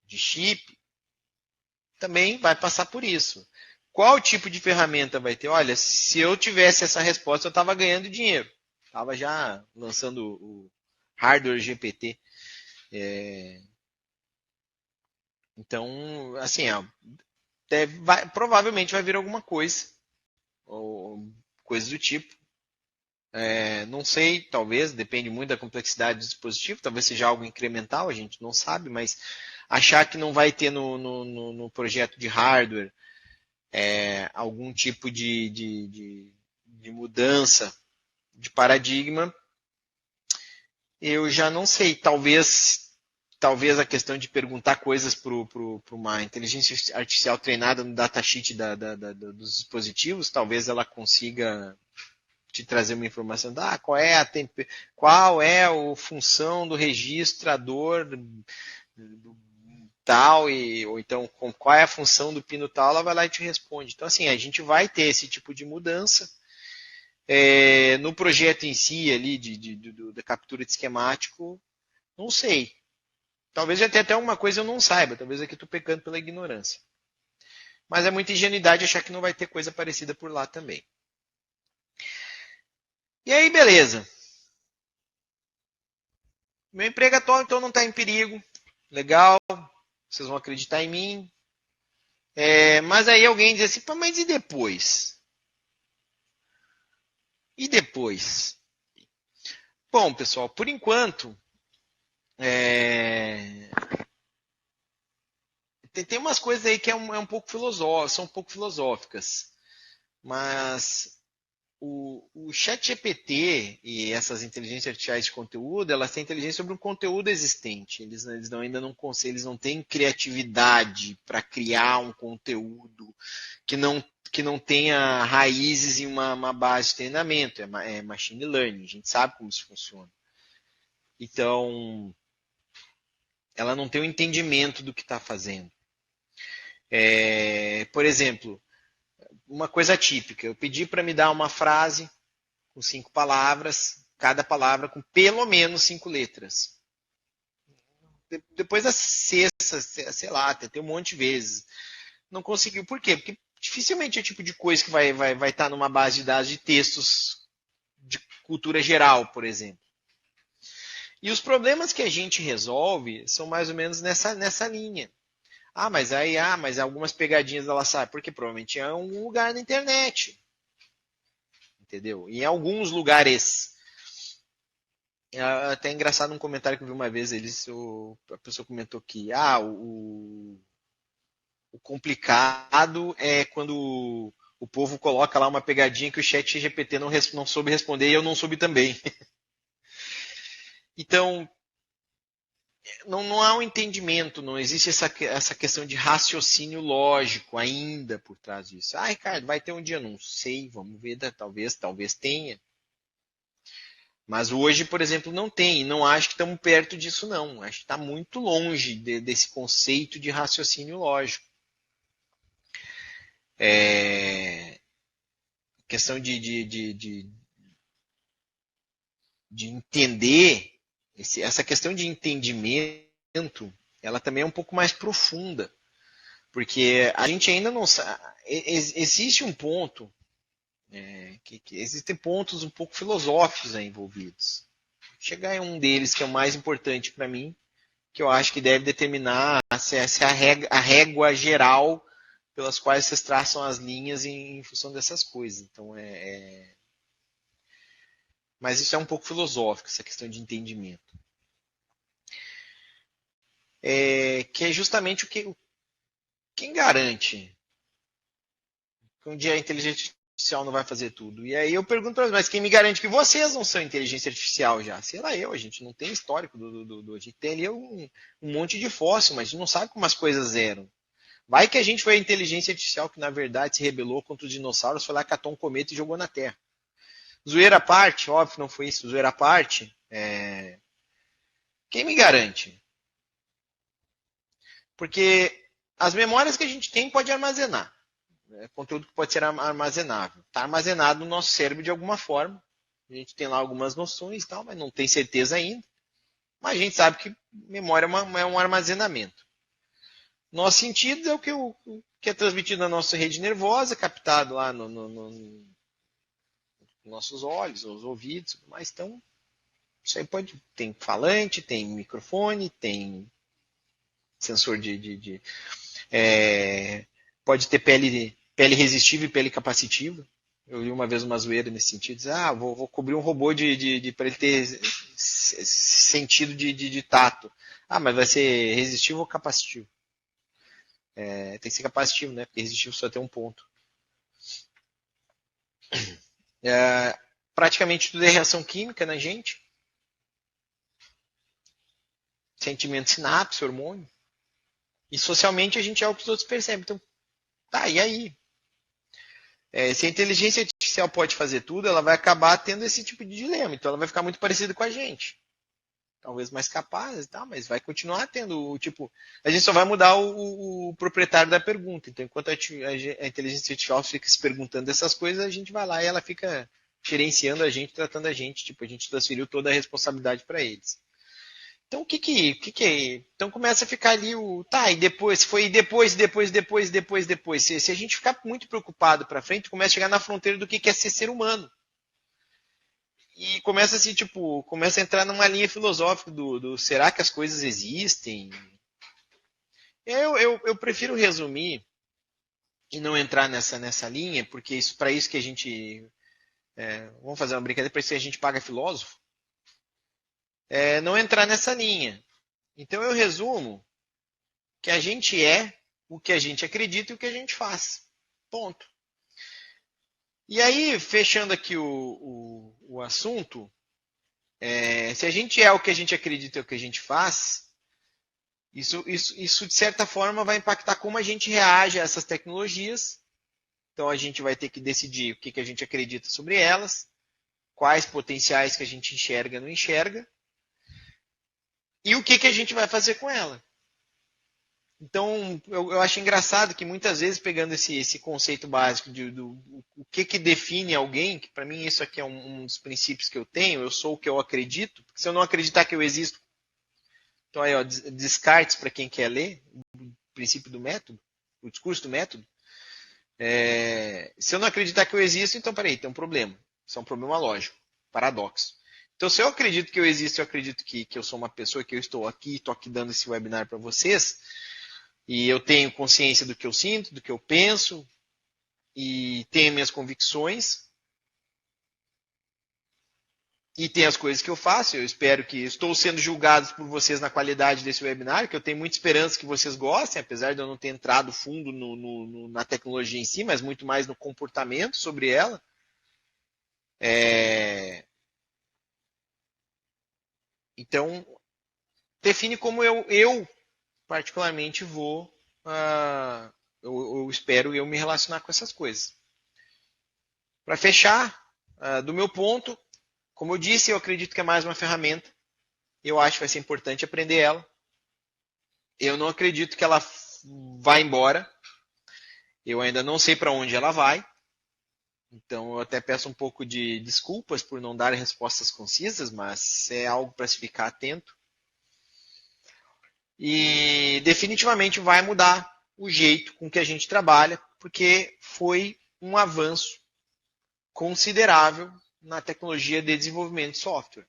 de chip, também vai passar por isso. Qual tipo de ferramenta vai ter? Olha, se eu tivesse essa resposta, eu estava ganhando dinheiro. Estava já lançando o hardware GPT. Então, assim, provavelmente vai vir alguma coisa, ou coisa do tipo. Não sei, talvez, depende muito da complexidade do dispositivo, talvez seja algo incremental, a gente não sabe, mas achar que não vai ter no projeto de hardware algum tipo de mudança de paradigma, eu já não sei. Talvez a questão de perguntar coisas para uma inteligência artificial treinada no datasheet dos dispositivos, talvez ela consiga te trazer uma informação qual é a função do registrador tal, ou então qual é a função do pino tal, ela vai lá e te responde. Então, assim, a gente vai ter esse tipo de mudança. No projeto em si, ali, da captura de esquemático, não sei. Talvez já tenha até uma coisa eu não saiba, talvez aqui estou pecando pela ignorância. Mas é muita ingenuidade achar que não vai ter coisa parecida por lá também. E aí, beleza. Meu emprego atual, então, não está em perigo. Legal. Vocês vão acreditar em mim. Mas aí alguém diz assim, mas e depois? E depois? Bom, pessoal, por enquanto, tem umas coisas aí que é um pouco são um pouco filosóficas, mas o ChatGPT e essas inteligências artificiais de conteúdo, elas têm inteligência sobre um conteúdo existente. Ainda não eles não têm criatividade para criar um conteúdo que não tenha raízes em uma base de treinamento. É machine learning, a gente sabe como isso funciona. Então, ela não tem o entendimento do que está fazendo. Por exemplo, uma coisa típica, eu pedi para me dar uma frase com 5 palavras, cada palavra com pelo menos 5 letras. Depois da sexta, sei lá, tentei um monte de vezes. Não conseguiu. Por quê? Porque dificilmente é o tipo de coisa que vai estar numa base de dados de textos de cultura geral, por exemplo. E os problemas que a gente resolve são mais ou menos nessa linha. Mas algumas pegadinhas ela sabe, porque provavelmente é um lugar na internet. Entendeu? E em alguns lugares. É até engraçado um comentário que eu vi uma vez, a pessoa comentou que o complicado é quando o povo coloca lá uma pegadinha que o chat GPT não soube responder e eu não soube também. Então, não há um entendimento, não existe essa questão de raciocínio lógico ainda por trás disso. Ricardo, vai ter um dia? Não sei, vamos ver, talvez tenha. Mas hoje, por exemplo, não tem. E não acho que estamos perto disso, não. Acho que está muito longe desse conceito de raciocínio lógico. Questão de entender, essa questão de entendimento, ela também é um pouco mais profunda. Porque a gente ainda não sabe. Existe um ponto, que existem pontos um pouco filosóficos aí envolvidos. Chegar em um deles, que é o mais importante para mim, que eu acho que deve determinar se é a régua geral pelas quais vocês traçam as linhas em função dessas coisas. Então, mas isso é um pouco filosófico, essa questão de entendimento. Que é justamente quem garante que um dia a inteligência artificial não vai fazer tudo. E aí eu pergunto para eles, mas quem me garante que vocês não são inteligência artificial já? Sei lá a gente não tem histórico a gente tem ali um monte de fóssil, mas a gente não sabe como as coisas eram. Vai que a gente foi a inteligência artificial que na verdade se rebelou contra os dinossauros, foi lá, catou um cometa e jogou na Terra. Zoeira à parte, óbvio, não foi isso, zoeira à parte, quem me garante? Porque as memórias que a gente tem pode armazenar. Conteúdo que pode ser armazenável. Está armazenado no nosso cérebro de alguma forma. A gente tem lá algumas noções e tal, mas não tem certeza ainda. Mas a gente sabe que memória é um armazenamento. Nossos sentidos é o que é transmitido na nossa rede nervosa, captado lá nos nossos olhos, nos ouvidos, mas então isso aí tem falante, tem microfone, tem sensor pode ter pele resistiva e pele capacitiva. Eu li uma vez uma zoeira nesse sentido. Vou cobrir um robô para ele ter sentido de tato. Mas vai ser resistivo ou capacitivo? Tem que ser capacitivo, né? Porque resistivo só tem um ponto. Praticamente tudo é reação química na gente. Sentimento, sinapse, hormônio. E socialmente a gente é o que os outros percebem. Então, e aí? Se a inteligência artificial pode fazer tudo, ela vai acabar tendo esse tipo de dilema. Então ela vai ficar muito parecida com a gente. Talvez mais capaz e tal, mas vai continuar tendo a gente só vai mudar o proprietário da pergunta. Então, enquanto a inteligência artificial fica se perguntando essas coisas, a gente vai lá e ela fica gerenciando a gente, tratando a gente. A gente transferiu toda a responsabilidade para eles. Então, o que é? Então começa a ficar ali e depois, foi depois. Se a gente ficar muito preocupado para frente, começa a chegar na fronteira do que é ser humano. E começa assim, começa a entrar numa linha filosófica do será que as coisas existem? Eu prefiro resumir e não entrar nessa linha, porque para isso que a gente vamos fazer uma brincadeira, para isso que a gente paga filósofo. Não entrar nessa linha. Então eu resumo que a gente é o que a gente acredita e o que a gente faz. Ponto. E aí, fechando aqui o assunto, se a gente é o que a gente acredita e o que a gente faz, isso, de certa forma, vai impactar como a gente reage a essas tecnologias. Então, a gente vai ter que decidir o que a gente acredita sobre elas, quais potenciais que a gente enxerga ou não enxerga, e o que a gente vai fazer com ela. Então, eu acho engraçado que muitas vezes, pegando esse conceito básico do o que define alguém, que para mim isso aqui é um dos princípios que eu tenho, eu sou o que eu acredito, porque se eu não acreditar que eu existo, então aí, ó, descartes para quem quer ler, o princípio do método, o discurso do método. Se eu não acreditar que eu existo, então peraí, tem um problema. Isso é um problema lógico, paradoxo. Então, se eu acredito que eu existo, eu acredito que eu sou uma pessoa, que eu estou aqui dando esse webinar para vocês, e eu tenho consciência do que eu sinto, do que eu penso, e tenho minhas convicções, e tem as coisas que eu faço. Eu espero que estou sendo julgado por vocês na qualidade desse webinar, que eu tenho muita esperança que vocês gostem, apesar de eu não ter entrado fundo na tecnologia em si, mas muito mais no comportamento sobre ela. Então, define como eu particularmente vou, eu espero eu me relacionar com essas coisas. Para fechar, do meu ponto, como eu disse, eu acredito que é mais uma ferramenta. Eu acho que vai ser importante aprender ela. Eu não acredito que ela vá embora. Eu ainda não sei para onde ela vai. Então, eu até peço um pouco de desculpas por não dar respostas concisas, mas é algo para se ficar atento. E definitivamente vai mudar o jeito com que a gente trabalha, porque foi um avanço considerável na tecnologia de desenvolvimento de software.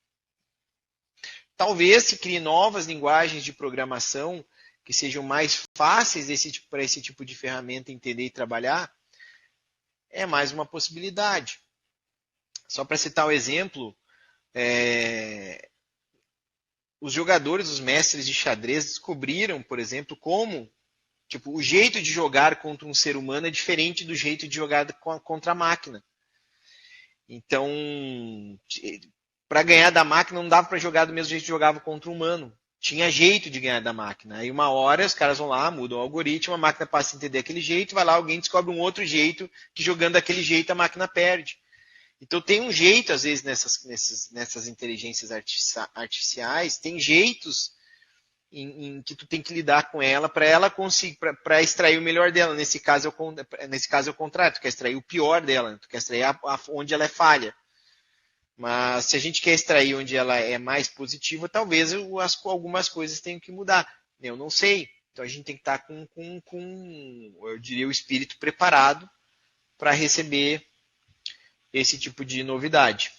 Talvez se crie novas linguagens de programação que sejam mais fáceis para esse tipo de ferramenta entender e trabalhar. É mais uma possibilidade. Só para citar o exemplo, os jogadores, os mestres de xadrez descobriram, por exemplo, como o jeito de jogar contra um ser humano é diferente do jeito de jogar contra a máquina. Então, para ganhar da máquina não dava para jogar do mesmo jeito que jogava contra o humano. Tinha jeito de ganhar da máquina. Aí uma hora os caras vão lá, mudam o algoritmo, a máquina passa a entender aquele jeito, vai lá, alguém descobre um outro jeito, que jogando daquele jeito a máquina perde. Então tem um jeito, às vezes, nessas inteligências artificiais, tem jeitos em que tu tem que lidar com ela para ela conseguir, para extrair o melhor dela. Nesse caso é o contrário, tu quer extrair o pior dela, tu quer extrair onde ela é falha. Mas se a gente quer extrair onde ela é mais positiva, talvez algumas coisas tenham que mudar. Eu não sei. Então a gente tem que estar com eu diria, o espírito preparado para receber esse tipo de novidade.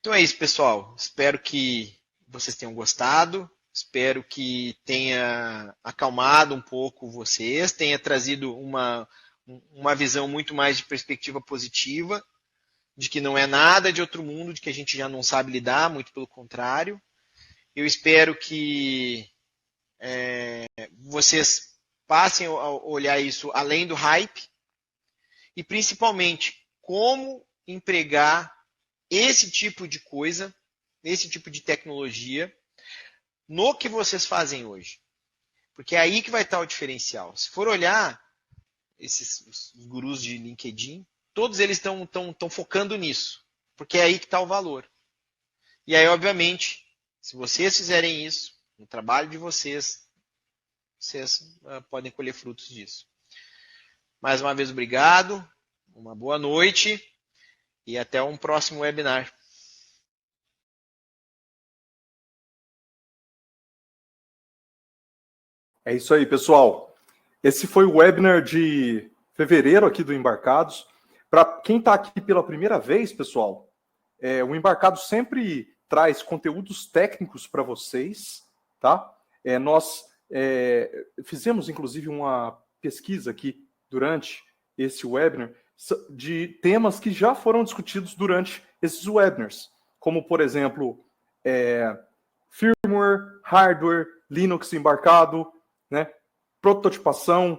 Então é isso, pessoal. Espero que vocês tenham gostado. Espero que tenha acalmado um pouco vocês, tenha trazido uma visão muito mais de perspectiva positiva, de que não é nada de outro mundo, de que a gente já não sabe lidar, muito pelo contrário. Eu espero que vocês passem a olhar isso além do hype e, principalmente, como empregar esse tipo de coisa, esse tipo de tecnologia, no que vocês fazem hoje. Porque é aí que vai estar o diferencial. Se for olhar os gurus de LinkedIn, todos eles estão focando nisso, porque é aí que está o valor. E aí, obviamente, se vocês fizerem isso, no trabalho de vocês podem colher frutos disso. Mais uma vez, obrigado, uma boa noite e até um próximo webinar. É isso aí, pessoal. Esse foi o webinar de fevereiro aqui do Embarcados. Para quem está aqui pela primeira vez, pessoal, o Embarcados sempre traz conteúdos técnicos para vocês, tá? Nós fizemos, inclusive, uma pesquisa aqui durante esse webinar de temas que já foram discutidos durante esses webinars, como, por exemplo, firmware, hardware, Linux embarcado, né? prototipação,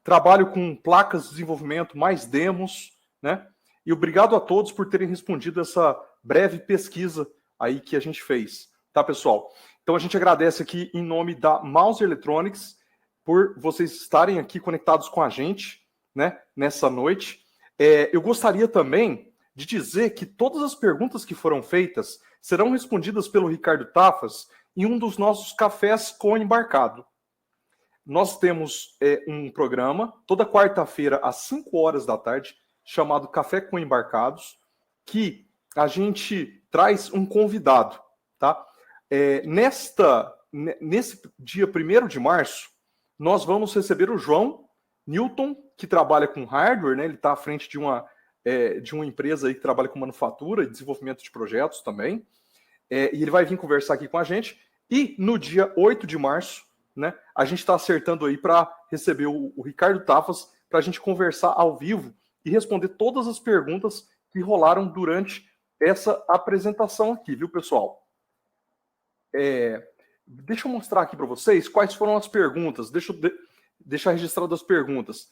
trabalho com placas de desenvolvimento, mais demos, né? E obrigado a todos por terem respondido essa breve pesquisa aí que a gente fez, tá, pessoal? Então a gente agradece aqui em nome da Mouse Electronics por vocês estarem aqui conectados com a gente, né, nessa noite. Eu gostaria também de dizer que todas as perguntas que foram feitas serão respondidas pelo Ricardo Tafas em um dos nossos cafés com embarcado. Nós temos um programa toda quarta-feira às 5 horas da tarde, chamado Café com Embarcados, que a gente traz um convidado, tá? Nesse dia 1º de março, nós vamos receber o João Newton, que trabalha com hardware, né? Ele está à frente de uma empresa aí que trabalha com manufatura e desenvolvimento de projetos também. E ele vai vir conversar aqui com a gente. E no dia 8 de março, né, a gente está acertando aí para receber o Ricardo Tafas para a gente conversar ao vivo e responder todas as perguntas que rolaram durante essa apresentação aqui, viu, pessoal? Deixa eu mostrar aqui para vocês quais foram as perguntas. Deixa eu deixar registrado as perguntas.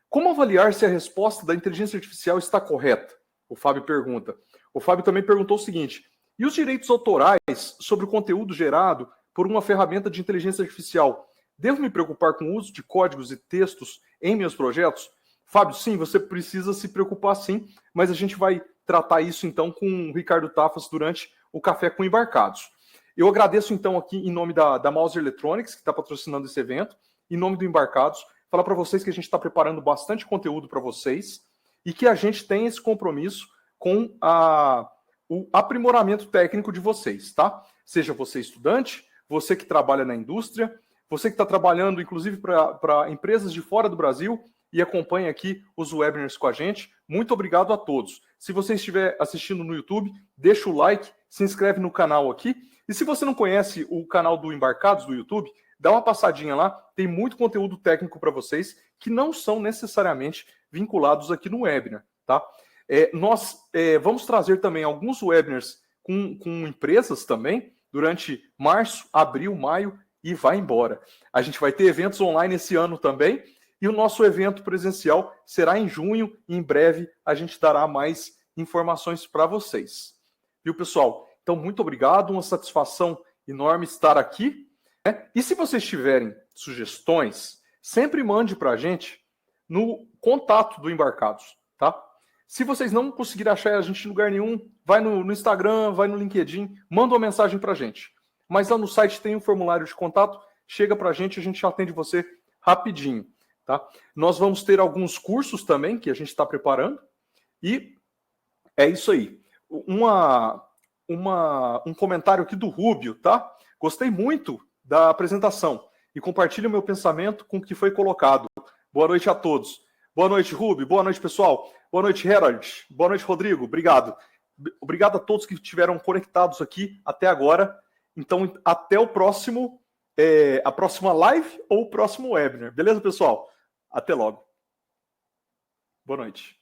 Como avaliar se a resposta da inteligência artificial está correta? O Fábio pergunta. O Fábio também perguntou o seguinte: e os direitos autorais sobre o conteúdo gerado por uma ferramenta de inteligência artificial? Devo me preocupar com o uso de códigos e textos em meus projetos? Fábio, sim, você precisa se preocupar sim, mas a gente vai tratar isso então com o Ricardo Tafas durante o Café com Embarcados. Eu agradeço então aqui em nome da Mouse Electronics, que está patrocinando esse evento, em nome do Embarcados, falar para vocês que a gente está preparando bastante conteúdo para vocês e que a gente tem esse compromisso com o aprimoramento técnico de vocês, tá? Seja você estudante, você que trabalha na indústria, você que está trabalhando inclusive para empresas de fora do Brasil e acompanha aqui os webinars com a gente. Muito obrigado a todos. Se você estiver assistindo no YouTube, deixa o like, se inscreve no canal aqui. E se você não conhece o canal do Embarcados do YouTube, dá uma passadinha lá, tem muito conteúdo técnico para vocês que não são necessariamente vinculados aqui no webinar, tá? Nós vamos trazer também alguns webinars com empresas também durante março, abril, maio e vai embora. A gente vai ter eventos online esse ano também e o nosso evento presencial será em junho e em breve a gente dará mais informações para vocês. Viu, pessoal? Então, muito obrigado, uma satisfação enorme estar aqui. E se vocês tiverem sugestões, sempre mande para a gente no contato do Embarcados, tá? Se vocês não conseguirem achar a gente em lugar nenhum, vai no Instagram, vai no LinkedIn, manda uma mensagem para a gente. Mas lá no site tem um formulário de contato, chega para a gente já atende você rapidinho, tá? Nós vamos ter alguns cursos também que a gente está preparando e é isso aí. Um comentário aqui do Rubio, tá? Gostei muito da apresentação e compartilho o meu pensamento com o que foi colocado. Boa noite a todos. Boa noite, Rubio. Boa noite, pessoal. Boa noite, Harold. Boa noite, Rodrigo. Obrigado. Obrigado a todos que estiveram conectados aqui até agora. Então, até o próximo, a próxima live ou o próximo webinar. Beleza, pessoal? Até logo. Boa noite.